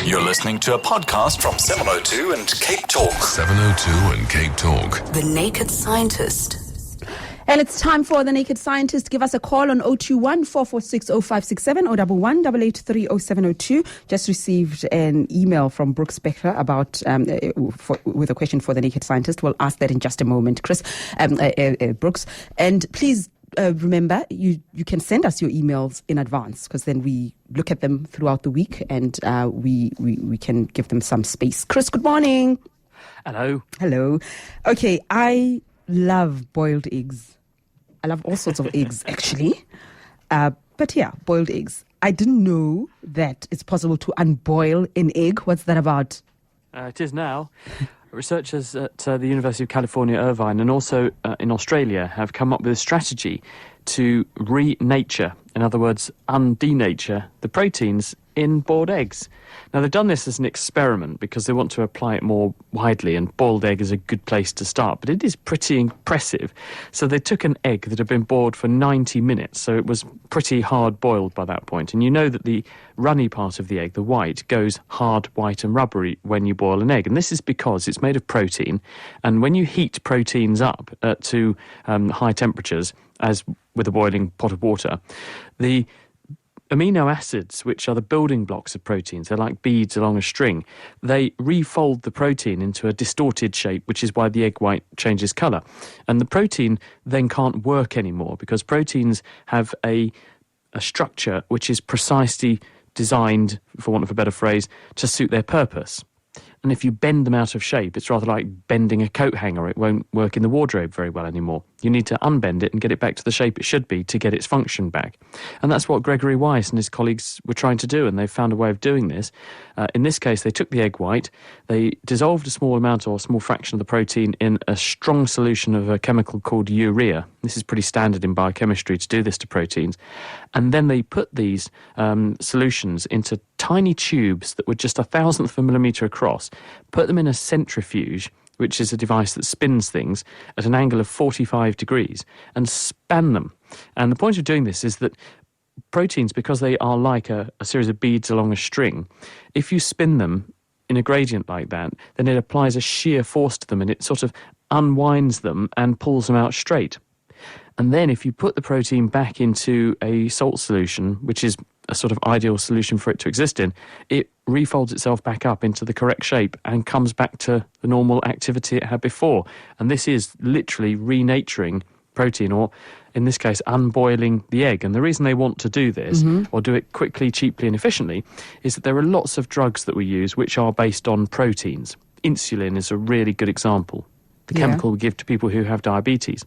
You're listening to a podcast from 702 and Cape Talk. 702 and Cape Talk. The Naked Scientist. And it's time for The Naked Scientist. Give us a call on 021 446 0567 or 11 883 0702. Just received an email from Brooks Spector about with a question for The Naked Scientist. We'll ask that in just a moment, Brooks. And please remember, you can send us your emails in advance, because then we look at them throughout the week and we can give them some space. Chris, good morning. Hello. Okay, I love boiled eggs. I love all sorts of eggs, actually. But yeah, boiled eggs. I didn't know that it's possible to unboil an egg. What's that about? It is now. Researchers at the University of California, Irvine, and also in Australia have come up with a strategy to renature, in other words, undenature the proteins in boiled eggs. Now, they've done this as an experiment because they want to apply it more widely, and boiled egg is a good place to start, but it is pretty impressive. So they took an egg that had been boiled for 90 minutes, so it was pretty hard boiled by that point. And you know that the runny part of the egg, the white, goes hard, white and rubbery when you boil an egg. And this is because it's made of protein, and when you heat proteins up to high temperatures, as with a boiling pot of water, the amino acids, which are the building blocks of proteins, they're like beads along a string, they refold the protein into a distorted shape, which is why the egg white changes colour. And the protein then can't work anymore, because proteins have a structure which is precisely designed, for want of a better phrase, to suit their purpose. And if you bend them out of shape, it's rather like bending a coat hanger. It won't work in the wardrobe very well anymore. You need to unbend it and get it back to the shape it should be to get its function back. And that's what Gregory Weiss and his colleagues were trying to do, and they've found a way of doing this. In this case, they took the egg white, they dissolved a small amount or a small fraction of the protein in a strong solution of a chemical called urea. This is pretty standard in biochemistry to do this to proteins. And then they put these solutions into tiny tubes that were just 1,000th of a millimetre across, put them in a centrifuge, which is a device that spins things at an angle of 45 degrees, and span them. And the point of doing this is that proteins, because they are like a series of beads along a string, if you spin them in a gradient like that, then it applies a shear force to them, and it sort of unwinds them and pulls them out straight. And then if you put the protein back into a salt solution, which is a sort of ideal solution for it to exist in, it refolds itself back up into the correct shape and comes back to the normal activity it had before. And this is literally renaturing protein, or in this case, unboiling the egg. And the reason they want to do this, or do it quickly, cheaply and efficiently, is that there are lots of drugs that we use which are based on proteins. Insulin is a really good example. The chemical we give to people who have diabetes.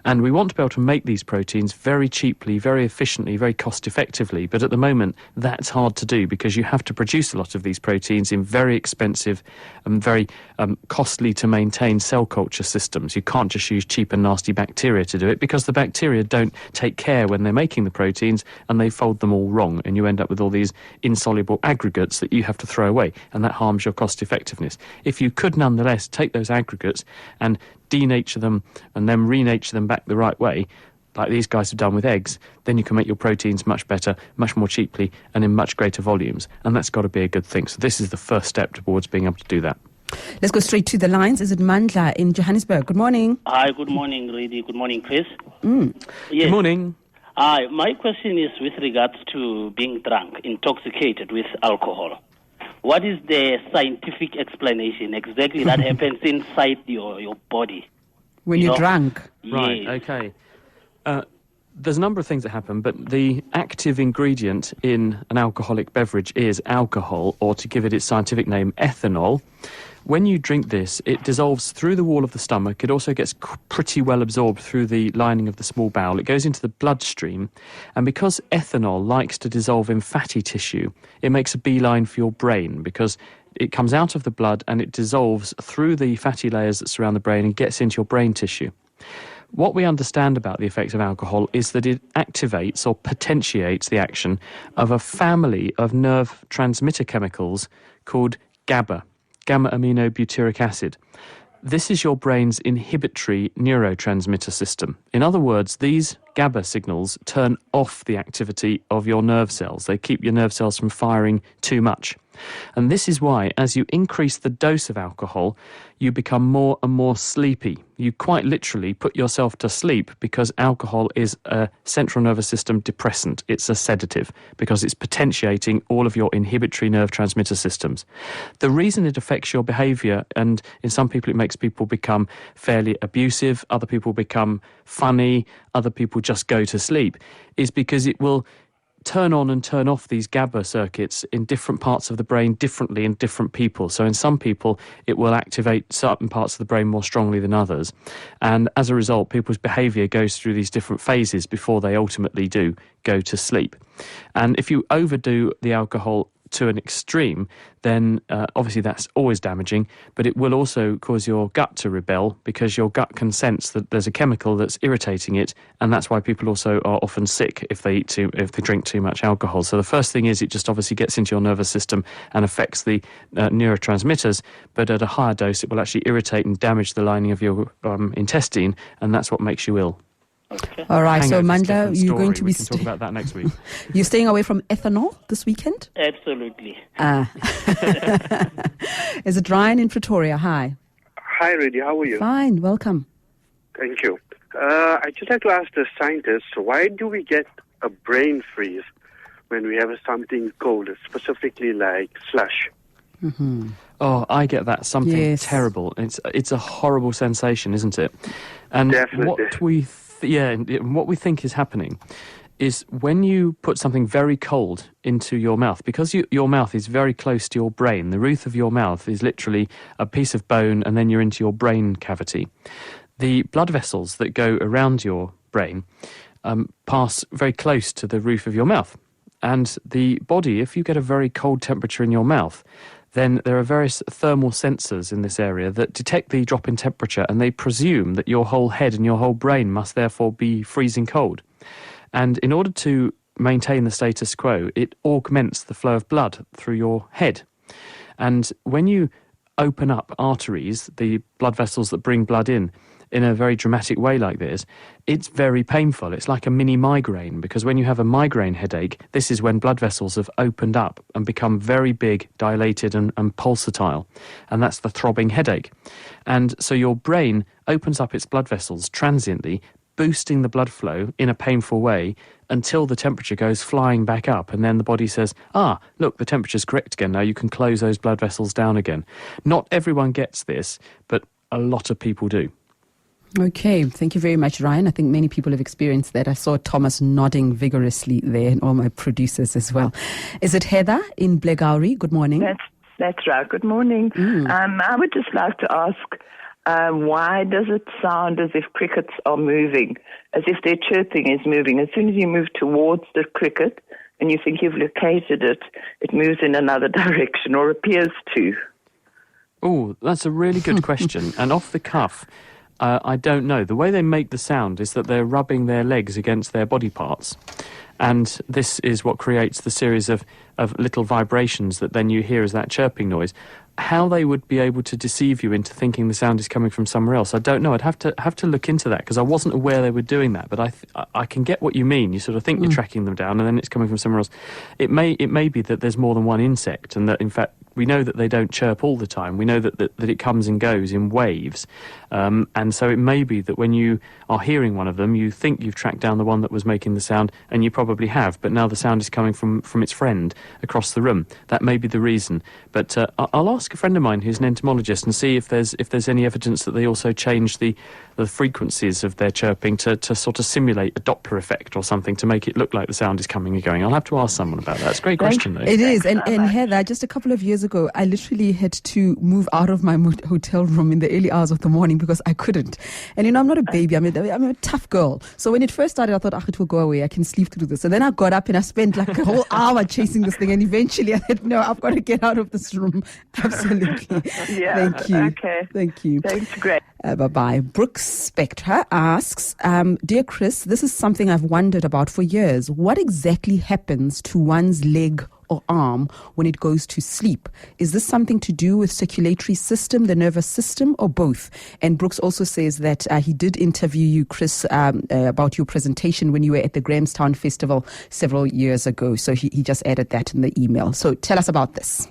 And we want to be able to make these proteins very cheaply, very efficiently, very cost-effectively. But at the moment, that's hard to do, because you have to produce a lot of these proteins in very expensive and very costly to maintain cell culture systems. You can't just use cheap and nasty bacteria to do it, because the bacteria don't take care when they're making the proteins, and they fold them all wrong, and you end up with all these insoluble aggregates that you have to throw away, and that harms your cost-effectiveness. If you could nonetheless take those aggregates and denature them and then renature them back the right way, like these guys have done with eggs, then you can make your proteins much better, much more cheaply, and in much greater volumes. And that's got to be a good thing. So this is the first step towards being able to do that. Let's go straight to the lines. Is it Mandla in Johannesburg? Good morning. Hi, good morning, Rudy. Good morning, Chris. Yes. Good morning. Hi, my question is with regards to being drunk, intoxicated with alcohol. What is the scientific explanation exactly that happens inside your body? When you're drunk? Right, Yes. okay. There's a number of things that happen, but the active ingredient in an alcoholic beverage is alcohol, or to give it its scientific name, ethanol. When you drink this, it dissolves through the wall of the stomach. It also gets pretty well absorbed through the lining of the small bowel. It goes into the bloodstream. And because ethanol likes to dissolve in fatty tissue, it makes a beeline for your brain, because it comes out of the blood and it dissolves through the fatty layers that surround the brain and gets into your brain tissue. What we understand about the effect of alcohol is that it activates or potentiates the action of a family of nerve transmitter chemicals called GABA, gamma-aminobutyric acid. This is your brain's inhibitory neurotransmitter system. In other words, these GABA signals turn off the activity of your nerve cells. They keep your nerve cells from firing too much. And this is why, as you increase the dose of alcohol, you become more and more sleepy. You quite literally put yourself to sleep because alcohol is a central nervous system depressant. It's a sedative because it's potentiating all of your inhibitory nerve transmitter systems. The reason it affects your behaviour, and in some people it makes people become fairly abusive, other people become funny, other people just go to sleep, is because it will turn on and turn off these GABA circuits in different parts of the brain differently in different people. So in some people, it will activate certain parts of the brain more strongly than others. And as a result, people's behaviour goes through these different phases before they ultimately do go to sleep. And if you overdo the alcohol to an extreme, then obviously that's always damaging, but it will also cause your gut to rebel because your gut can sense that there's a chemical that's irritating it, and that's why people also are often sick if they drink too much alcohol. So the first thing is it just obviously gets into your nervous system and affects the neurotransmitters, but at a higher dose it will actually irritate and damage the lining of your intestine, and that's what makes you ill. Okay. All right, so Hangover's a Manda, different you're going story. to We be can talk about that next week. you're staying away from ethanol this weekend? Absolutely. Is it Ryan in Pretoria? Hi. Hi, Rudy. How are you? Fine, welcome. Thank you. I'd just like to ask the scientists, why do we get a brain freeze when we have something cold, specifically like slush? Oh, I get that. Something Yes. terrible. It's a horrible sensation, isn't it? And Definitely. what we think is happening is when you put something very cold into your mouth, because your mouth is very close to your brain, the roof of your mouth is literally a piece of bone, and then you're into your brain cavity. The blood vessels that go around your brain pass very close to the roof of your mouth. And the body, if you get a very cold temperature in your mouth, then there are various thermal sensors in this area that detect the drop in temperature, and they presume that your whole head and your whole brain must therefore be freezing cold. And in order to maintain the status quo, it augments the flow of blood through your head. And when you open up arteries, the blood vessels that bring blood in a very dramatic way like this, it's very painful. It's like a mini migraine, because when you have a migraine headache, this is when blood vessels have opened up and become very big, dilated and pulsatile. And that's the throbbing headache. And so your brain opens up its blood vessels transiently, boosting the blood flow in a painful way until the temperature goes flying back up, and then the body says, look, the temperature's correct again, now you can close those blood vessels down again. Not everyone gets this, but a lot of people do. Okay, thank you very much, Ryan. I think many people have experienced that. I saw Thomas nodding vigorously there, and all my producers as well. Is it Heather in Blegauri? Good morning. That's right. Good morning. I would just like to ask, why does it sound as if crickets are moving, as if their chirping is moving? As soon as you move towards the cricket and you think you've located it, it moves in another direction, or appears to. Oh, that's a really good question. And off the cuff, I don't know. The way they make the sound is that they're rubbing their legs against their body parts. And this is what creates the series of little vibrations that then you hear as that chirping noise. How they would be able to deceive you into thinking the sound is coming from somewhere else, I don't know. I'd have to look into that, because I wasn't aware they were doing that. But I can get what you mean. You sort of think you're tracking them down, and then it's coming from somewhere else. It may be that there's more than one insect, and that in fact we know that they don't chirp all the time. We know that it comes and goes in waves, and so it may be that when you are hearing one of them, you think you've tracked down the one that was making the sound, and you probably have. But now the sound is coming from its friend across the room. That may be the reason. But I'll ask a friend of mine who's an entomologist and see if there's any evidence that they also change the frequencies of their chirping to sort of simulate a Doppler effect or something to make it look like the sound is coming and going. I'll have to ask someone about that. It's a great question, though. It is. And Heather, just a couple of years ago, I literally had to move out of my hotel room in the early hours of the morning because I couldn't. And, I'm not a baby. I'm a tough girl. So when it first started, I thought, it will go away. I can sleep through this. And then I got up and I spent like a whole hour chasing this thing. And eventually I said, no, I've got to get out of this room. Absolutely. Yeah. Thank you. Okay. Thank you. Thanks, great. Bye-bye. Brooks Spectra asks, Dear Chris, this is something I've wondered about for years. What exactly happens to one's leg or arm when it goes to sleep? Is this something to do with circulatory system, the nervous system, or both? And Brooks also says that he did interview you, Chris, about your presentation when you were at the Grahamstown Festival several years ago. So he just added that in the email. So tell us about this.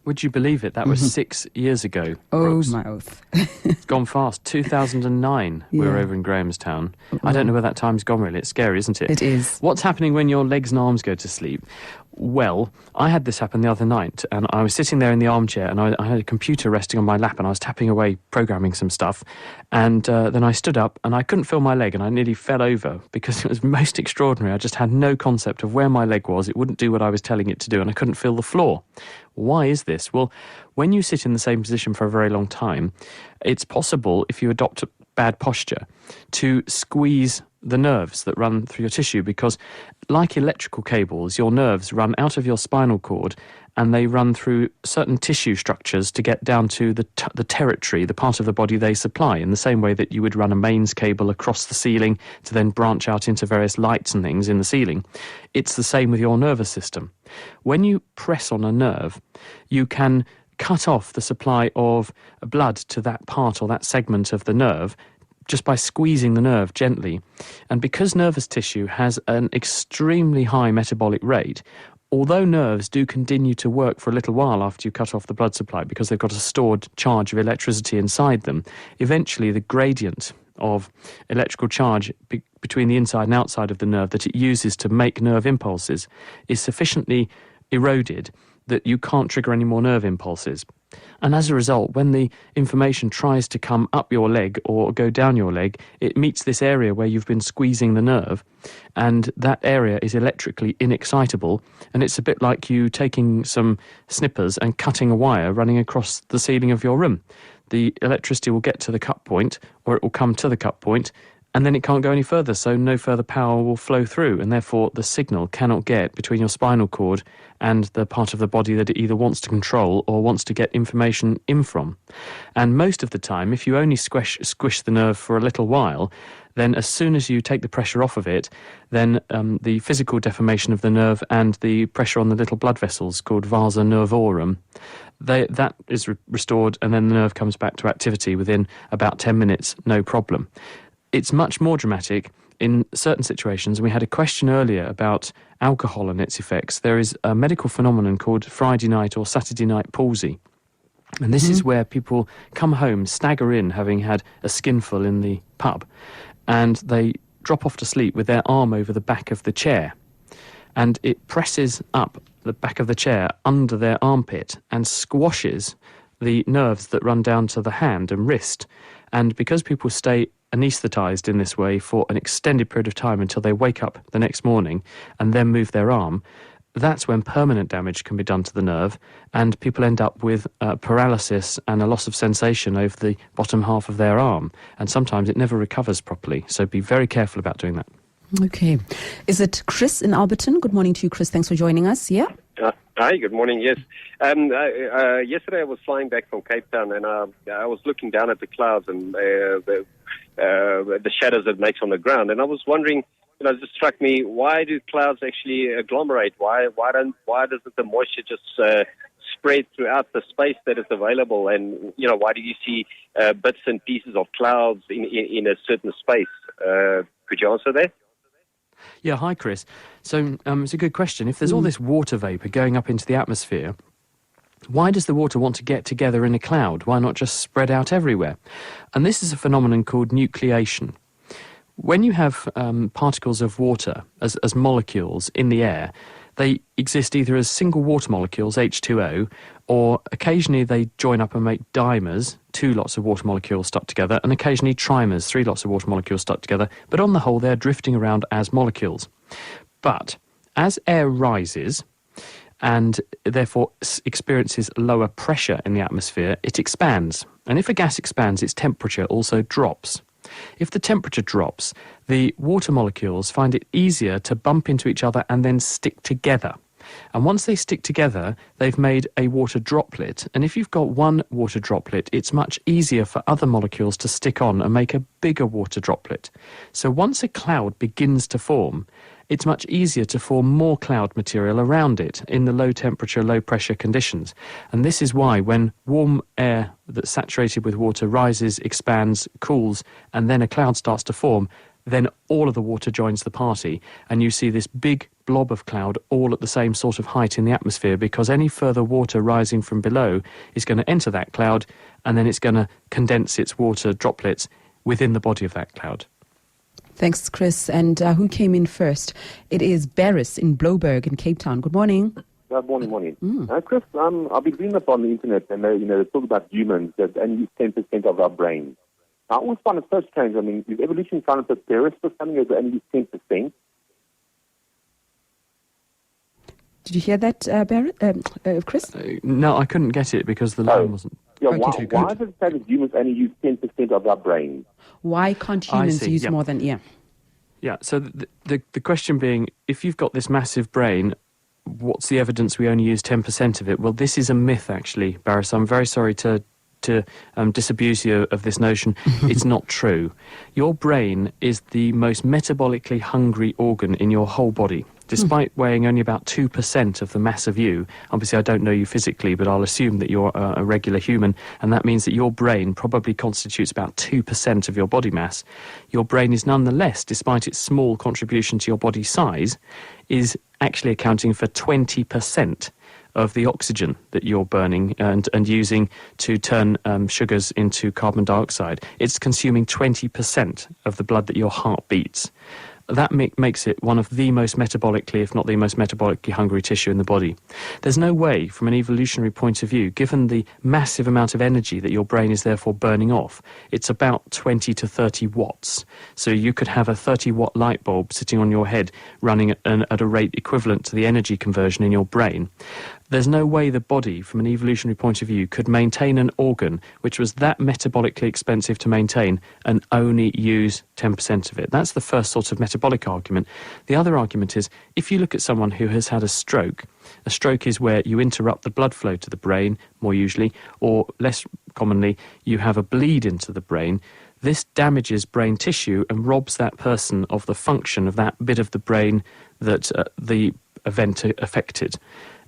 Would you believe it? That was 6 years ago. Oh, my oath. It's gone fast. 2009, we were over in Grahamstown. I don't know where that time's gone, really. It's scary, isn't it? It is. What's happening when your legs and arms go to sleep? Well, I had this happen the other night, and I was sitting there in the armchair, and I had a computer resting on my lap, and I was tapping away, programming some stuff, and then I stood up, and I couldn't feel my leg, and I nearly fell over, because it was most extraordinary. I just had no concept of where my leg was. It wouldn't do what I was telling it to do, and I couldn't feel the floor. Why is this? Well, when you sit in the same position for a very long time, it's possible, if you adopt a bad posture, to squeeze the nerves that run through your tissue, because like electrical cables, your nerves run out of your spinal cord and they run through certain tissue structures to get down to the territory, the part of the body they supply, in the same way that you would run a mains cable across the ceiling to then branch out into various lights and things in the ceiling. It's the same with your nervous system. When you press on a nerve, you can cut off the supply of blood to that part or that segment of the nerve just by squeezing the nerve gently. And because nervous tissue has an extremely high metabolic rate, although nerves do continue to work for a little while after you cut off the blood supply because they've got a stored charge of electricity inside them, eventually the gradient of electrical charge between the inside and outside of the nerve that it uses to make nerve impulses is sufficiently eroded that you can't trigger any more nerve impulses. And as a result, when the information tries to come up your leg or go down your leg, it meets this area where you've been squeezing the nerve, and that area is electrically inexcitable, and it's a bit like you taking some snippers and cutting a wire running across the ceiling of your room. The electricity will get to the cut point, or it will come to the cut point, and then it can't go any further, so no further power will flow through, and therefore the signal cannot get between your spinal cord and the part of the body that it either wants to control or wants to get information in from. And most of the time, if you only squish the nerve for a little while, then as soon as you take the pressure off of it, then the physical deformation of the nerve and the pressure on the little blood vessels called vasa nervorum, that is restored, and then the nerve comes back to activity within about 10 minutes, no problem. It's much more dramatic in certain situations. We had a question earlier about alcohol and its effects. There is a medical phenomenon called Friday night or Saturday night palsy. And this is where people come home, stagger in, having had a skinful in the pub, and they drop off to sleep with their arm over the back of the chair. And it presses up the back of the chair under their armpit and squashes the nerves that run down to the hand and wrist. And because people stay anaesthetised in this way for an extended period of time until they wake up the next morning and then move their arm, that's when permanent damage can be done to the nerve, and people end up with paralysis and a loss of sensation over the bottom half of their arm, and sometimes it never recovers properly. So be very careful about doing that. Okay. Is it Chris in Alberton? Good morning to you, Chris. Thanks for joining us. Yeah? Hi, good morning. Yes. Yesterday I was flying back from Cape Town, and I was looking down at the clouds and the shadows it makes on the ground, and I was wondering, it just struck me, why do clouds actually agglomerate? Why doesn't the moisture just spread throughout the space that is available? And why do you see bits and pieces of clouds in a certain space? Could you answer that? Yeah, hi Chris. So it's a good question. If there's all this water vapour going up into the atmosphere, why does the water want to get together in a cloud? Why not just spread out everywhere? And this is a phenomenon called nucleation. When you have particles of water as molecules in the air, they exist either as single water molecules, H2O, or occasionally they join up and make dimers, 2 lots of water molecules stuck together, and occasionally trimers, 3 lots of water molecules stuck together. But on the whole, they're drifting around as molecules. But as air rises and therefore experiences lower pressure in the atmosphere, it expands. And if a gas expands, its temperature also drops. If the temperature drops, the water molecules find it easier to bump into each other and then stick together. And once they stick together, they've made a water droplet. And if you've got one water droplet, it's much easier for other molecules to stick on and make a bigger water droplet. So once a cloud begins to form, it's much easier to form more cloud material around it in the low temperature, low pressure conditions. And this is why when warm air that's saturated with water rises, expands, cools, and then a cloud starts to form, then all of the water joins the party, and you see this big blob of cloud all at the same sort of height in the atmosphere, because any further water rising from below is going to enter that cloud, and then it's going to condense its water droplets within the body of that cloud. Thanks, Chris. And who came in first? It is Barris in Blouberg in Cape Town. Good morning. Morning. Chris, I've been reading up on the internet, and they talk about humans that only use 10% of our brain. I always find it so strange. I mean, is evolution kind of prepared for something that only use 10%? Did you hear that, Barris? Chris? No, I couldn't get it because the line wasn't. Yeah, Okay, why does it say that humans only use 10% of our brain? Why can't humans use more than... Yeah, so the question being, if you've got this massive brain, what's the evidence we only use 10% of it? Well, this is a myth, actually, Barris. I'm very sorry to disabuse you of this notion. It's not true. Your brain is the most metabolically hungry organ in your whole body. Despite weighing only about 2% of the mass of you, obviously I don't know you physically, but I'll assume that you're a regular human, and that means that your brain probably constitutes about 2% of your body mass. Your brain is nonetheless, despite its small contribution to your body size, is actually accounting for 20% of the oxygen that you're burning and using to turn sugars into carbon dioxide. It's consuming 20% of the blood that your heart beats. That makes it one of the most metabolically, if not the most metabolically hungry tissue in the body. There's no way, from an evolutionary point of view, given the massive amount of energy that your brain is therefore burning off, it's about 20 to 30 watts. So you could have a 30-watt light bulb sitting on your head running at a rate equivalent to the energy conversion in your brain. There's no way the body, from an evolutionary point of view, could maintain an organ which was that metabolically expensive to maintain and only use 10% of it. That's the first sort of metabolic argument. The other argument is, if you look at someone who has had a stroke is where you interrupt the blood flow to the brain, more usually, or less commonly, you have a bleed into the brain. This damages brain tissue and robs that person of the function of that bit of the brain that the event affected.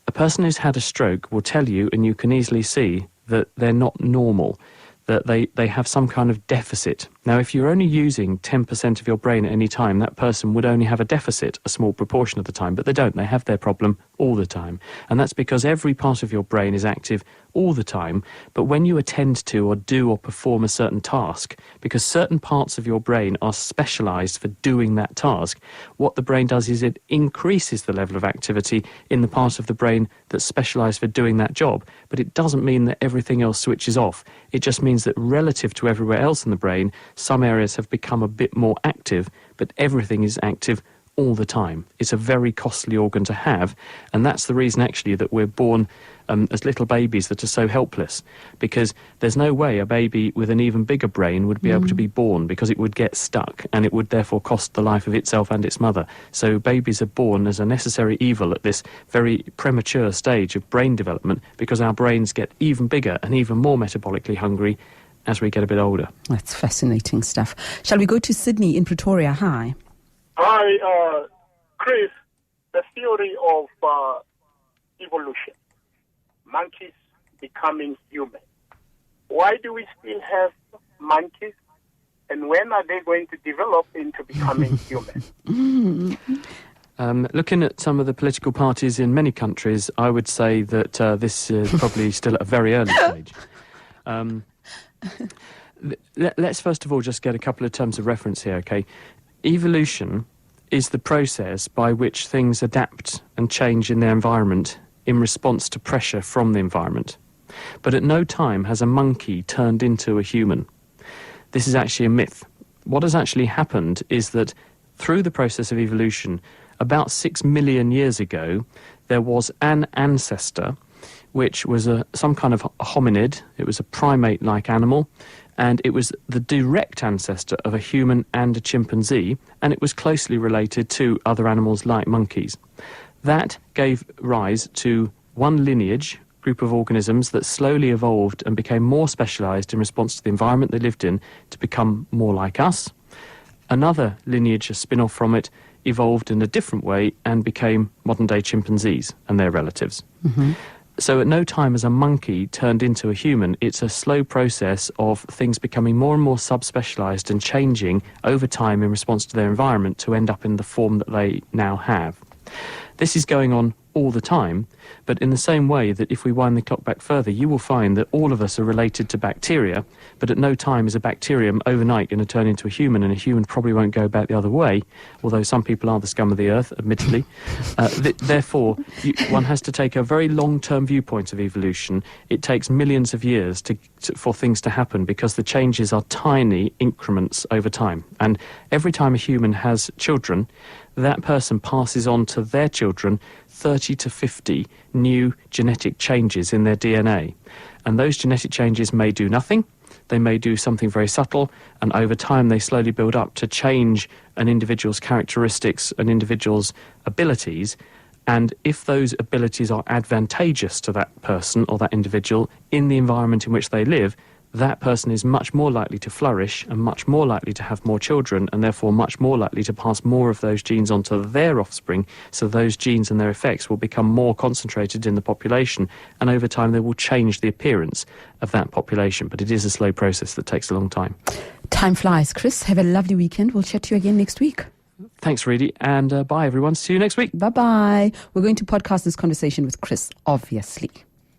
A person who's had a stroke will tell you, and you can easily see, that they're not normal, that they have some kind of deficit. Now, if you're only using 10% of your brain at any time, that person would only have a deficit a small proportion of the time, but they don't. They have their problem all the time. And that's because every part of your brain is active all the time, but when you attend to or do or perform a certain task, because certain parts of your brain are specialised for doing that task, what the brain does is it increases the level of activity in the part of the brain that's specialised for doing that job. But it doesn't mean that everything else switches off. It just means that relative to everywhere else in the brain, some areas have become a bit more active, but everything is active all the time. It's a very costly organ to have, and that's the reason actually that we're born as little babies that are so helpless, because there's no way a baby with an even bigger brain would be able to be born, because it would get stuck and it would therefore cost the life of itself and its mother. So babies are born as a necessary evil at this very premature stage of brain development, because our brains get even bigger and even more metabolically hungry as we get a bit older. That's fascinating stuff. Shall we go to Sydney in Pretoria? Hi. Hi, Chris. The theory of evolution, monkeys becoming human. Why do we still have monkeys, and when are they going to develop into becoming human? Looking at some of the political parties in many countries, I would say that this is probably still at a very early stage. Let's first of all just get a couple of terms of reference here, okay? Evolution is the process by which things adapt and change in their environment in response to pressure from the environment. But at no time has a monkey turned into a human. This is actually a myth. What has actually happened is that through the process of evolution, about 6 million years ago, there was an ancestor which was some kind of hominid. It was a primate-like animal, and it was the direct ancestor of a human and a chimpanzee, and it was closely related to other animals like monkeys. That gave rise to one lineage, group of organisms that slowly evolved and became more specialised in response to the environment they lived in to become more like us. Another lineage, a spin-off from it, evolved in a different way and became modern-day chimpanzees and their relatives. So at no time has a monkey turned into a human. It's a slow process of things becoming more and more subspecialised and changing over time in response to their environment to end up in the form that they now have. This is going on all the time, but in the same way that if we wind the clock back further, you will find that all of us are related to bacteria, but at no time is a bacterium overnight going to turn into a human, and a human probably won't go back the other way, although some people are the scum of the earth, admittedly. Therefore, one has to take a very long-term viewpoint of evolution. It takes millions of years for things to happen because the changes are tiny increments over time. And every time a human has children, that person passes on to their children 30 to 50 new genetic changes in their DNA. And those genetic changes may do nothing, they may do something very subtle, and over time they slowly build up to change an individual's characteristics, an individual's abilities. And if those abilities are advantageous to that person or that individual in the environment in which they live, that person is much more likely to flourish and much more likely to have more children, and therefore much more likely to pass more of those genes on to their offspring, so those genes and their effects will become more concentrated in the population, and over time they will change the appearance of that population. But it is a slow process that takes a long time. Time flies. Chris, have a lovely weekend. We'll chat to you again next week. Thanks, Reedy, and bye everyone. See you next week. Bye-bye. We're going to podcast this conversation with Chris, obviously.